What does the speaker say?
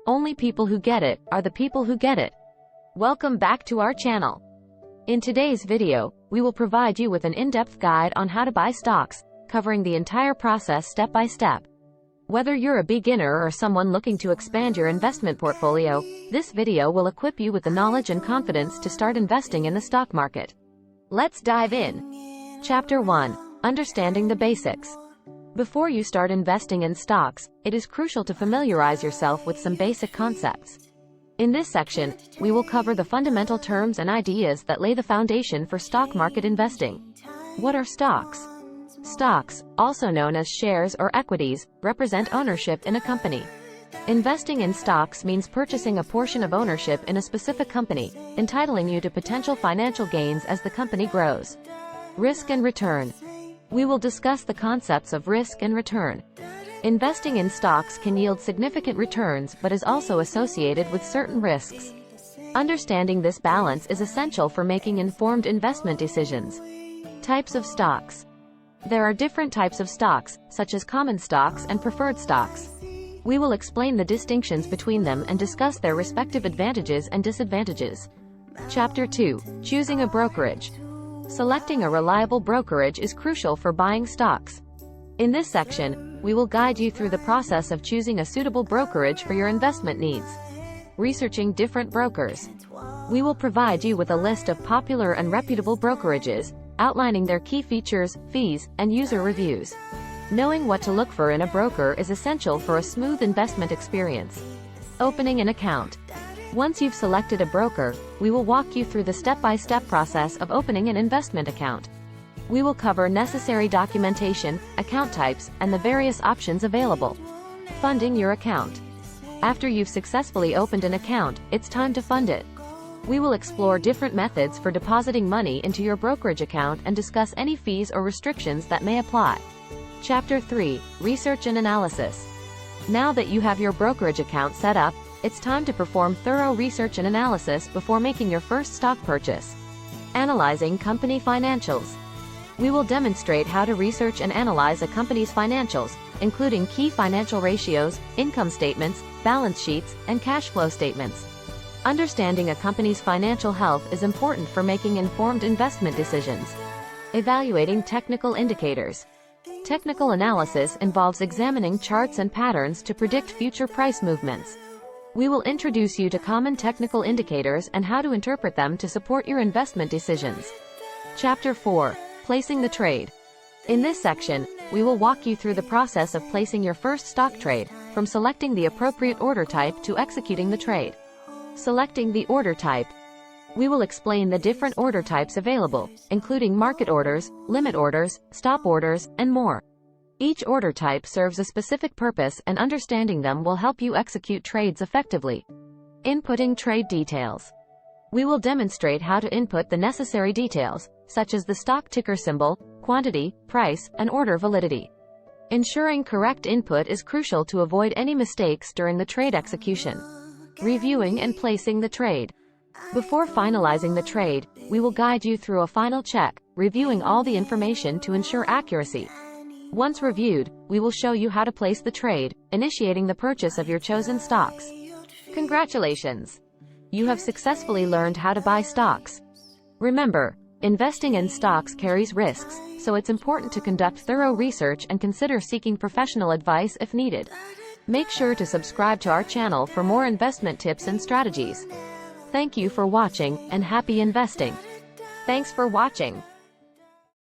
Only people who get it are the people who get it. Welcome back to our channel. In today's video, we will provide you with an in-depth guide on how to buy stocks, covering the entire process step by step. Whether you're a beginner or someone looking to expand your investment portfolio, this video will equip you with the knowledge and confidence to start investing in the stock market. Let's dive in. Chapter 1. Understanding the basics. Before you start investing in stocks, it is crucial to familiarize yourself with some basic concepts. In this section, we will cover the fundamental terms and ideas that lay the foundation for stock market investing. What are stocks? Stocks, also known as shares or equities, represent ownership in a company. Investing in stocks means purchasing a portion of ownership in a specific company, entitling you to potential financial gains as the company grows. Risk and return. We will discuss the concepts of risk and return. Investing in stocks can yield significant returns but is also associated with certain risks. Understanding this balance is essential for making informed investment decisions. Types of stocks. There are different types of stocks, such as common stocks and preferred stocks. We will explain the distinctions between them and discuss their respective advantages and disadvantages. Chapter 2. Choosing a brokerage. Selecting a reliable brokerage is crucial for buying stocks. In this section, we will guide you through the process of choosing a suitable brokerage for your investment needs. Researching different brokers. We will provide you with a list of popular and reputable brokerages, outlining their key features, fees, and user reviews. Knowing what to look for in a broker is essential for a smooth investment experience. Opening an account. Once you've selected a broker, we will walk you through the step-by-step process of opening an investment account. We will cover necessary documentation, account types, and the various options available. Funding your account. After you've successfully opened an account, it's time to fund it. We will explore different methods for depositing money into your brokerage account and discuss any fees or restrictions that may apply. Chapter 3. Research and analysis. Now that you have your brokerage account set up, it's time to perform thorough research and analysis before making your first stock purchase. Analyzing company financials. We will demonstrate how to research and analyze a company's financials, including key financial ratios, income statements, balance sheets, and cash flow statements. Understanding a company's financial health is important for making informed investment decisions. Evaluating technical indicators. Technical analysis involves examining charts and patterns to predict future price movements. We will introduce you to common technical indicators and how to interpret them to support your investment decisions. Chapter 4. Placing the trade. In this section, we will walk you through the process of placing your first stock trade, from selecting the appropriate order type to executing the trade. Selecting the order type. We will explain the different order types available, including market orders, limit orders, stop orders, and more. Each order type serves a specific purpose, and understanding them will help you execute trades effectively. Inputting trade details. We will demonstrate how to input the necessary details, such as the stock ticker symbol, quantity, price, and order validity. Ensuring correct input is crucial to avoid any mistakes during the trade execution. Reviewing and placing the trade. Before finalizing the trade, we will guide you through a final check, reviewing all the information to ensure accuracy. Once reviewed, we will show you how to place the trade, initiating the purchase of your chosen stocks. Congratulations! You have successfully learned how to buy stocks. Remember, investing in stocks carries risks, so it's important to conduct thorough research and consider seeking professional advice if needed. Make sure to subscribe to our channel for more investment tips and strategies. Thank you for watching, and happy investing! Thanks for watching.